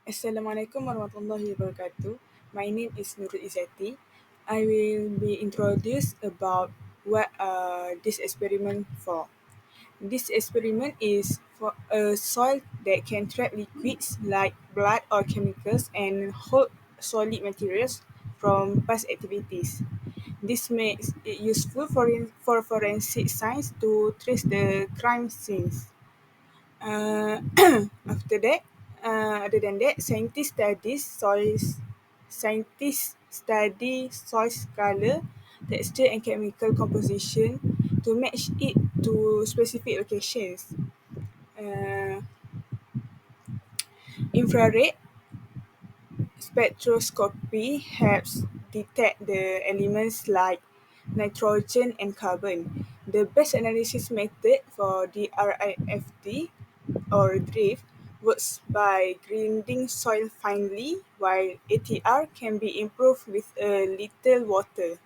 Assalamualaikum warahmatullahi wabarakatuh. My name is Nurul Izzati. I will be introduced about what this experiment for. This experiment is for a soil that can trap liquids like blood or chemicals and hold solid materials from past activities. This makes it useful for forensic science to trace the crime scenes. Uh, after that, other than that, scientists study soil color, texture, and chemical composition to match it to specific locations. Uh, Infrared spectroscopy helps detect the elements like nitrogen and carbon. The best analysis method for DRIFT or drift works by grinding soil finely, while ATR can be improved with a little water.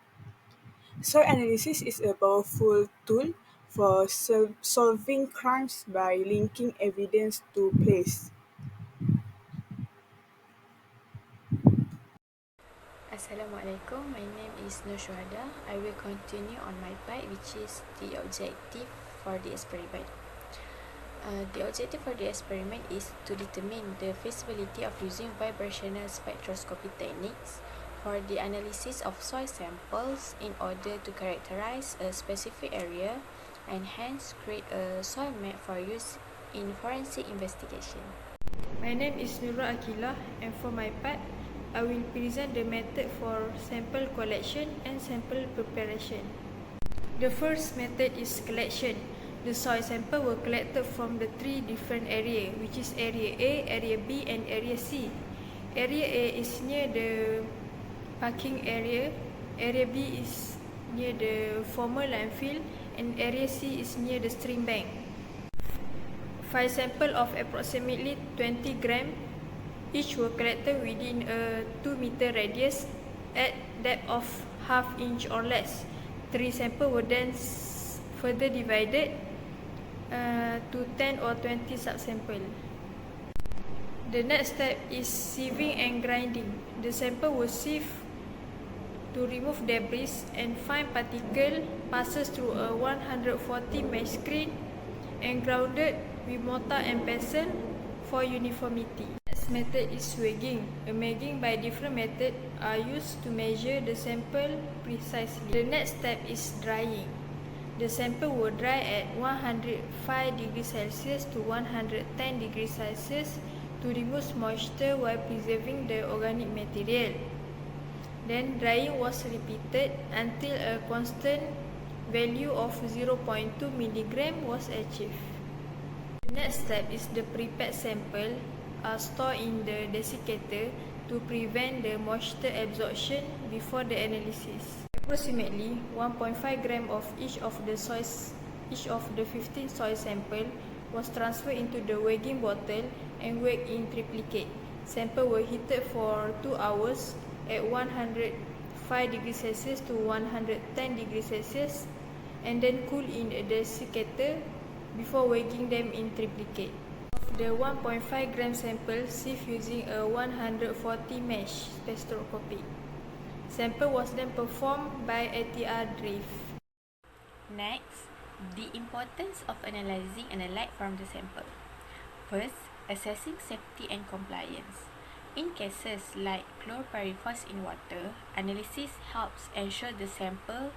Soil analysis is a powerful tool for solving crimes by linking evidence to place. Assalamualaikum, my name is Nur Shuhada. I will continue on my part, which is the objective for the experiment. The objective for the experiment is to determine the feasibility of using vibrational spectroscopy techniques for the analysis of soil samples in order to characterize a specific area and hence create a soil map for use in forensic investigation. My name is Nurul Akilah, and for my part, I will present the method for sample collection and sample preparation. The first method is collection. The soil sample were collected from the three different areas, which is area A, area B, and area C. Area A is near the parking area, area B is near the former landfill, and area C is near the stream bank. 5 samples of approximately 20 grams each were collected within a 2-meter radius at depth of half inch or less. 3 samples were then further divided to 10 or 20 subsamples. The next step is sieving and grinding. The sample was sieved to remove debris and fine particle passes through a 140 mesh screen and grounded with mortar and pestle for uniformity. The next method is weighing. A weighing by different methods are used to measure the sample precisely. The next step is drying. The sample will dry at 105 degrees Celsius to 110 degrees Celsius to remove moisture while preserving the organic material. Then drying was repeated until a constant value of 0.2 mg was achieved. The next step is the prepared sample are stored in the desiccator to prevent the moisture absorption before the analysis. Approximately 1.5 gram of each of the 15 soil sample was transferred into the weighing bottle and weighed in triplicate. Samples were heated for 2 hours at 105 degrees Celsius to 110 degrees Celsius and then cooled in a desiccator before weighing them in triplicate. The 1.5 gram sample sieved using a 140 mesh spectroscopy. Sample was then performed by ATR DRIFT. Next, the importance of analyzing and light from the sample. First, assessing safety and compliance. In cases like chlorpyrifos in water, analysis helps ensure the sample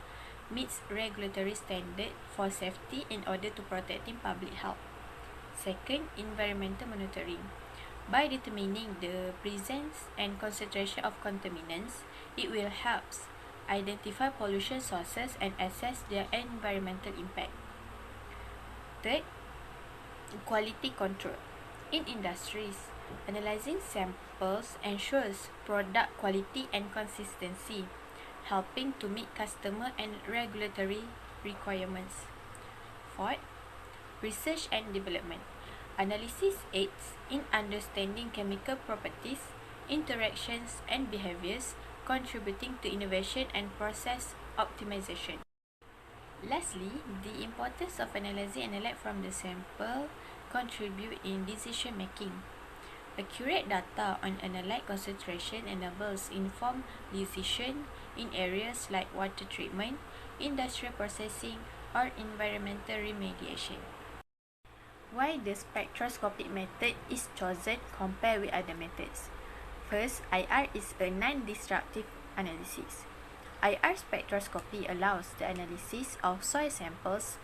meets regulatory standards for safety in order to protecting public health. Second, environmental monitoring. By determining the presence and concentration of contaminants, it will help identify pollution sources and assess their environmental impact. Third, quality control. In industries, analyzing samples ensures product quality and consistency, helping to meet customer and regulatory requirements. Fourth, research and development. Analysis aids in understanding chemical properties, interactions, and behaviors, contributing to innovation and process optimization. Lastly, the importance of analyzing and light from the sample contribute in decision making. Accurate data on analyte concentration enables informed decision in areas like water treatment, industrial processing, or environmental remediation. Why the spectroscopic method is chosen compared with other methods? First, IR is a non-destructive analysis. IR spectroscopy allows the analysis of soil samples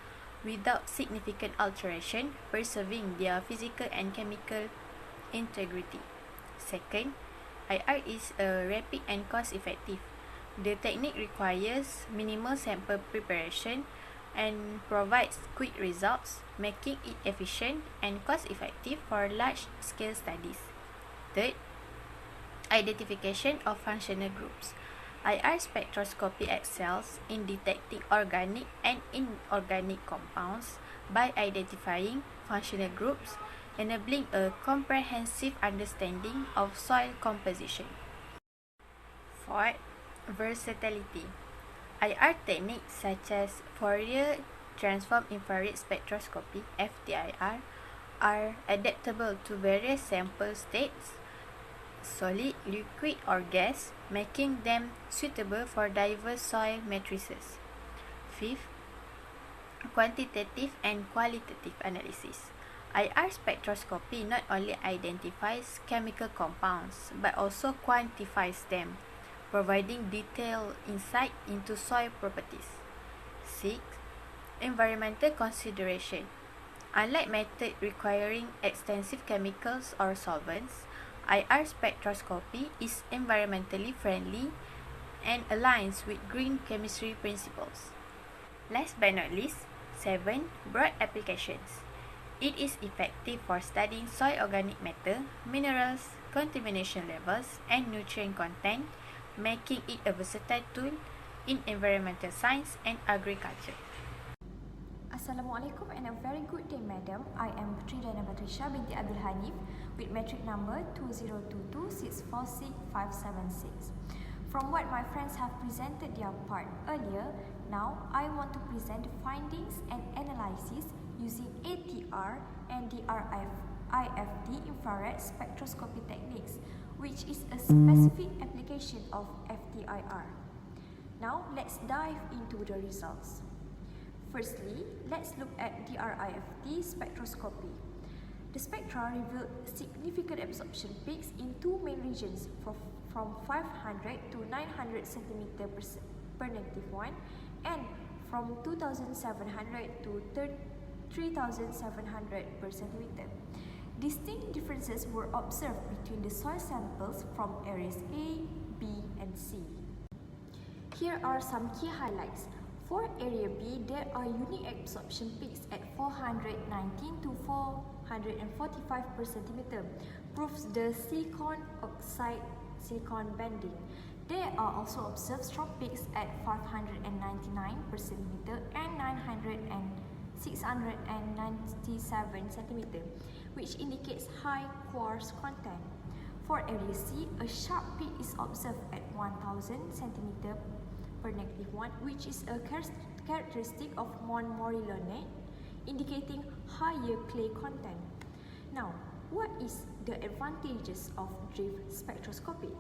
without significant alteration, preserving their physical and chemical integrity. Second, IR is rapid and cost-effective. The technique requires minimal sample preparation and provides quick results, making it efficient and cost-effective for large-scale studies. Third, identification of functional groups. IR spectroscopy excels in detecting organic and inorganic compounds by identifying functional groups, enabling a comprehensive understanding of soil composition. Fourth, versatility. IR techniques such as Fourier transform infrared spectroscopy (FTIR) are adaptable to various sample states, solid, liquid, or gas, making them suitable for diverse soil matrices. Fifth, quantitative and qualitative analysis. IR spectroscopy not only identifies chemical compounds but also quantifies them, providing detailed insight into soil properties. 6. Environmental consideration. Unlike methods requiring extensive chemicals or solvents, IR spectroscopy is environmentally friendly and aligns with green chemistry principles. Last but not least, 7. Broad applications. It is effective for studying soil organic matter, minerals, contamination levels, and nutrient content, making it a versatile tool in environmental science and agriculture. Assalamualaikum and a very good day, madam. I am Putri Dana Batrisha binti Abdul Hanif with metric number 2022646576. From what my friends have presented their part earlier, now I want to present findings and analysis using ATR and DRIFT infrared spectroscopy techniques, which is a specific application of FTIR. Now let's dive into the results. Firstly, let's look at DRIFT spectroscopy. The spectra revealed significant absorption peaks in two main regions from 500 to 900 cm per -1 and from 2700 to 3700 per centimeter. Distinct differences were observed between the soil samples from areas A, B, and C. Here are some key highlights. For area B, there are unique absorption peaks at 419 to 445 per centimeter, proves the silicon oxide silicon banding. There are also observed strong peaks at 599 per centimeter and 900 and 697 centimeter, which indicates high quartz content. For area C, a sharp peak is observed at 1000 centimeter per -1, which is a characteristic of montmorillonite, indicating higher clay content. Now, what is the advantages of drift spectroscopy?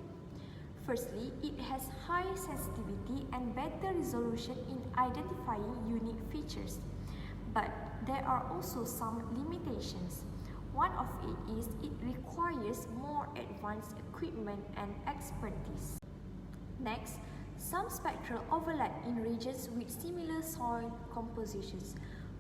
Firstly, it has high sensitivity and better resolution in identifying unique features. But there are also some limitations. One of it is it requires more advanced equipment and expertise. Next, some spectral overlap in regions with similar soil compositions.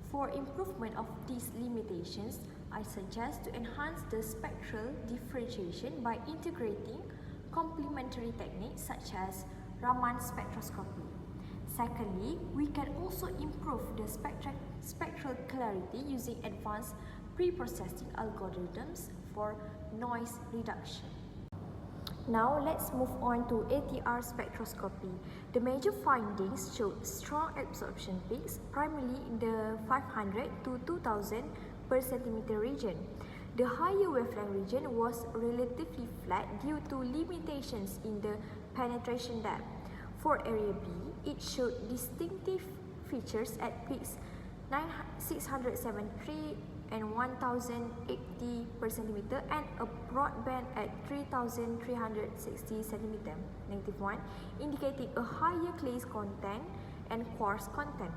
For improvement of these limitations, I suggest to enhance the spectral differentiation by integrating complementary techniques such as Raman spectroscopy. Secondly, we can also improve the spectral clarity using advanced pre-processing algorithms for noise reduction. Now let's move on to ATR spectroscopy. The major findings showed strong absorption peaks, primarily in the 500 to 2000 per centimeter region. The higher wavelength region was relatively flat due to limitations in the penetration depth. For area B, it showed distinctive features at peaks 673 and 1080 per centimeter, and a broadband at 3360 centimeter, -1, indicating a higher clay content and quartz content.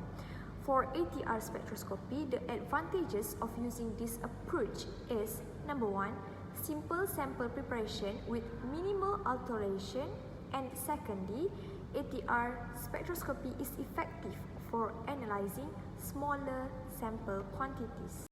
For ATR spectroscopy, the advantages of using this approach is number 1, simple sample preparation with minimal alteration, and secondly, ATR spectroscopy is effective for analyzing smaller sample quantities.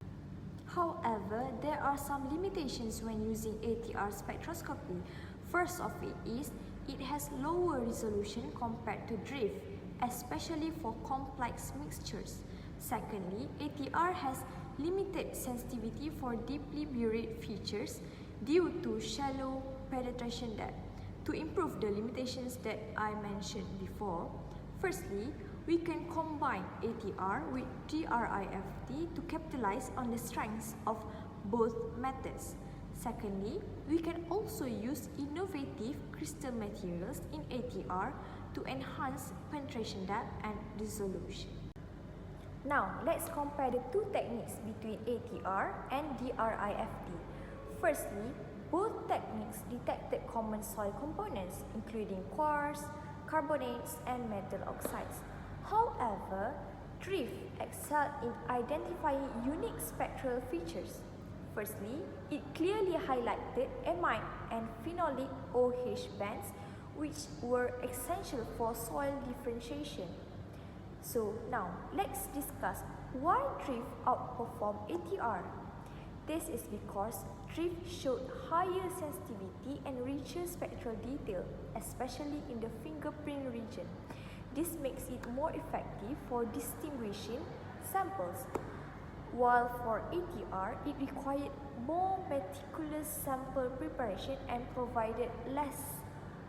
However, there are some limitations when using ATR spectroscopy. First of it is, it has lower resolution compared to drift, especially for complex mixtures. Secondly, ATR has limited sensitivity for deeply buried features due to shallow penetration depth. To improve the limitations that I mentioned before, firstly, we can combine ATR with DRIFT to capitalize on the strengths of both methods. Secondly, we can also use innovative crystal materials in ATR to enhance penetration depth and resolution. Now, let's compare the two techniques between ATR and DRIFT. Firstly, both techniques detected common soil components, including quartz, carbonates, and metal oxides. However, drift excelled in identifying unique spectral features. Firstly, it clearly highlighted amide and phenolic OH bands, which were essential for soil differentiation. So now, let's discuss why drift outperformed ATR. This is because drift showed higher sensitivity and richer spectral detail, especially in the fingerprint region. This makes it more effective for distinguishing samples, while for ATR, it required more meticulous sample preparation and provided less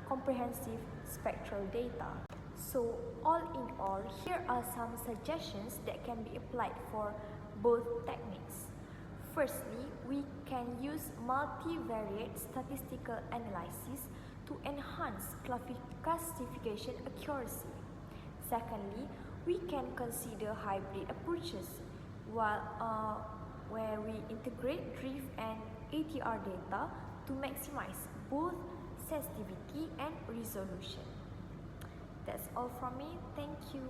comprehensive spectral data. So, all in all, here are some suggestions that can be applied for both techniques. Firstly, we can use multivariate statistical analysis to enhance classification accuracy. Secondly, we can consider hybrid approaches where we integrate drift and ATR data to maximize both sensitivity and resolution. That's all from me. Thank you.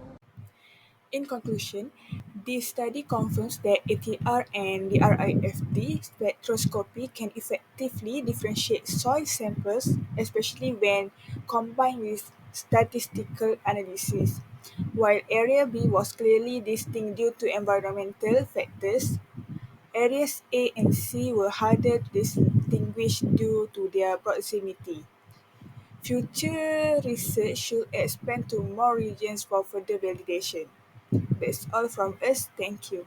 In conclusion, this study confirms that ATR and DRIFT spectroscopy can effectively differentiate soil samples, especially when combined with statistical analysis. While Area B was clearly distinct due to environmental factors, Areas A and C were harder to distinguish due to their proximity. Future research should expand to more regions for further validation. That's all from us. Thank you.